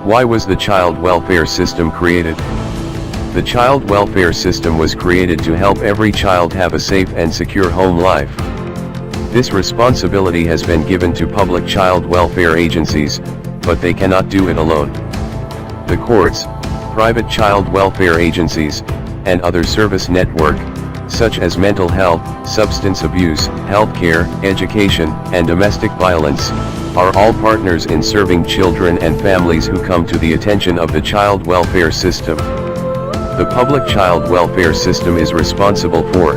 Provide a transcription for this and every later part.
Why was the child welfare system created? The child welfare system was created to help every child have a safe and secure home life. This responsibility has been given to public child welfare agencies, but they cannot do it alone. The courts, private child welfare agencies, and other service network, such as mental health, substance abuse, healthcare, education, and domestic violence, are all partners in serving children and families who come to the attention of the child welfare system. The public child welfare system is responsible for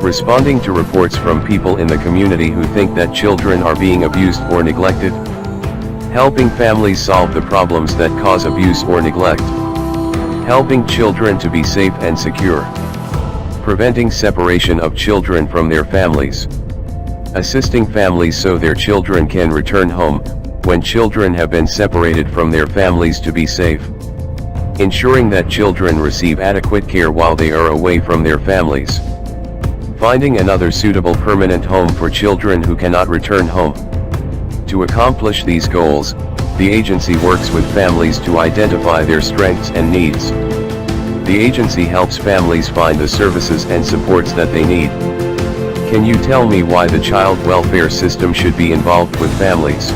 responding to reports from people in the community who think that children are being abused or neglected, helping families solve the problems that cause abuse or neglect, helping children to be safe and secure, preventing separation of children from their families, assisting families so their children can return home when children have been separated from their families to be safe, ensuring that children receive adequate care while they are away from their families, finding another suitable permanent home for children who cannot return home. To accomplish these goals, the agency works with families to identify their strengths and needs. The agency helps families find the services and supports that they need. Can you tell me why the child welfare system should be involved with families?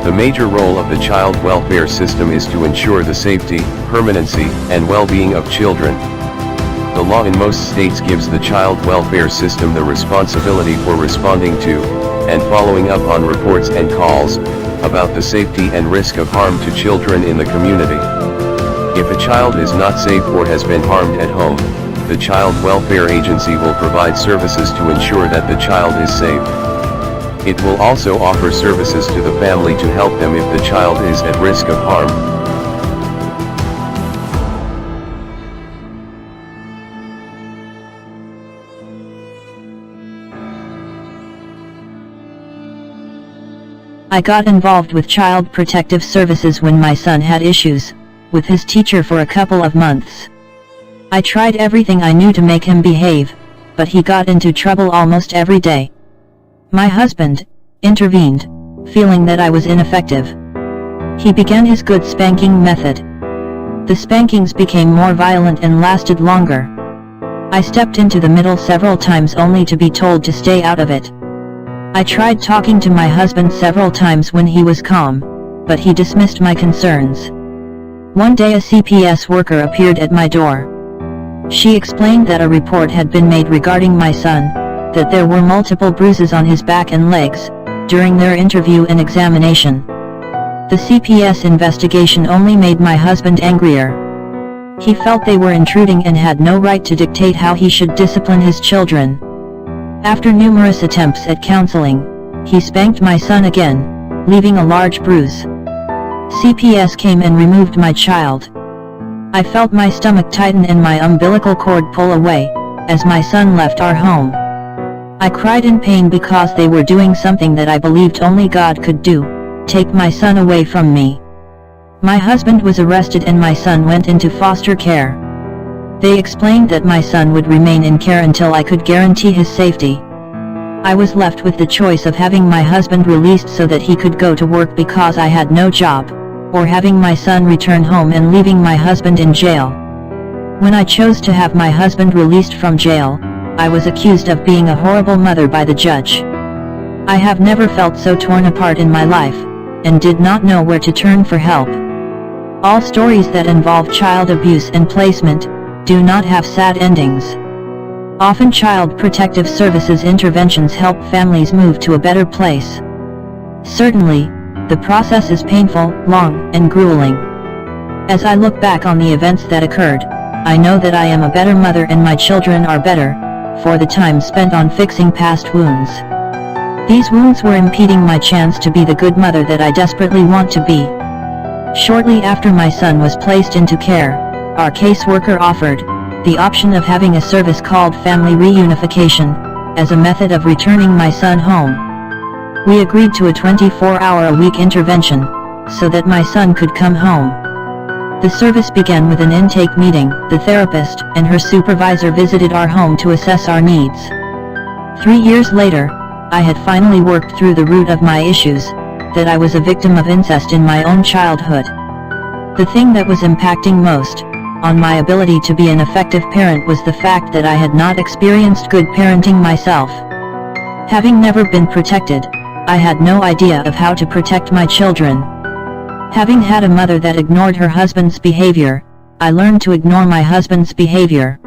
The major role of the child welfare system is to ensure the safety, permanency, and well-being of children. The law in most states gives the child welfare system the responsibility for responding to, and following up on reports and calls, about the safety and risk of harm to children in the community. If a child is not safe or has been harmed at home, the child welfare agency will provide services to ensure that the child is safe. It will also offer services to the family to help them if the child is at risk of harm. I got involved with Child Protective Services when my son had issues with his teacher for a couple of months. I tried everything I knew to make him behave, but he got into trouble almost every day. My husband intervened, feeling that I was ineffective. He began his good spanking method. The spankings became more violent and lasted longer. I stepped into the middle several times only to be told to stay out of it. I tried talking to my husband several times when he was calm, but he dismissed my concerns. One day a CPS worker appeared at my door. She explained that a report had been made regarding my son, that there were multiple bruises on his back and legs, during their interview and examination. The CPS investigation only made my husband angrier. He felt they were intruding and had no right to dictate how he should discipline his children. After numerous attempts at counseling, he spanked my son again, leaving a large bruise. CPS came and removed my child. I felt my stomach tighten and my umbilical cord pull away, as my son left our home. I cried in pain because they were doing something that I believed only God could do, take my son away from me. My husband was arrested and my son went into foster care. They explained that my son would remain in care until I could guarantee his safety. I was left with the choice of having my husband released so that he could go to work because I had no job, or having my son return home and leaving my husband in jail. When I chose to have my husband released from jail, I was accused of being a horrible mother by the judge. I have never felt so torn apart in my life, and did not know where to turn for help. All stories that involve child abuse and placement do not have sad endings. Often Child Protective Services interventions help families move to a better place. Certainly, the process is painful, long, and grueling. As I look back on the events that occurred, I know that I am a better mother and my children are better, for the time spent on fixing past wounds. These wounds were impeding my chance to be the good mother that I desperately want to be. Shortly after my son was placed into care, our caseworker offered the option of having a service called Family Reunification, as a method of returning my son home. We agreed to a 24-hour-a-week intervention, so that my son could come home. The service began with an intake meeting. The therapist and her supervisor visited our home to assess our needs. 3 years later, I had finally worked through the root of my issues, that I was a victim of incest in my own childhood, The thing that was impacting most on my ability to be an effective parent was the fact that I had not experienced good parenting myself. Having never been protected, I had no idea of how to protect my children. Having had a mother that ignored her husband's behavior, I learned to ignore my husband's behavior.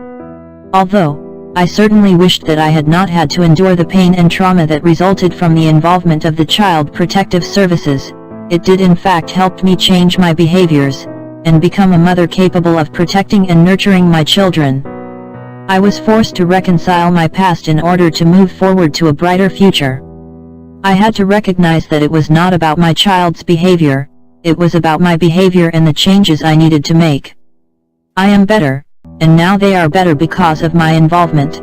Although I certainly wished that I had not had to endure the pain and trauma that resulted from the involvement of the Child Protective Services, it did in fact help me change my behaviors and become a mother capable of protecting and nurturing my children. I was forced to reconcile my past in order to move forward to a brighter future. I had to recognize that it was not about my child's behavior, it was about my behavior and the changes I needed to make. I am better, and now they are better because of my involvement.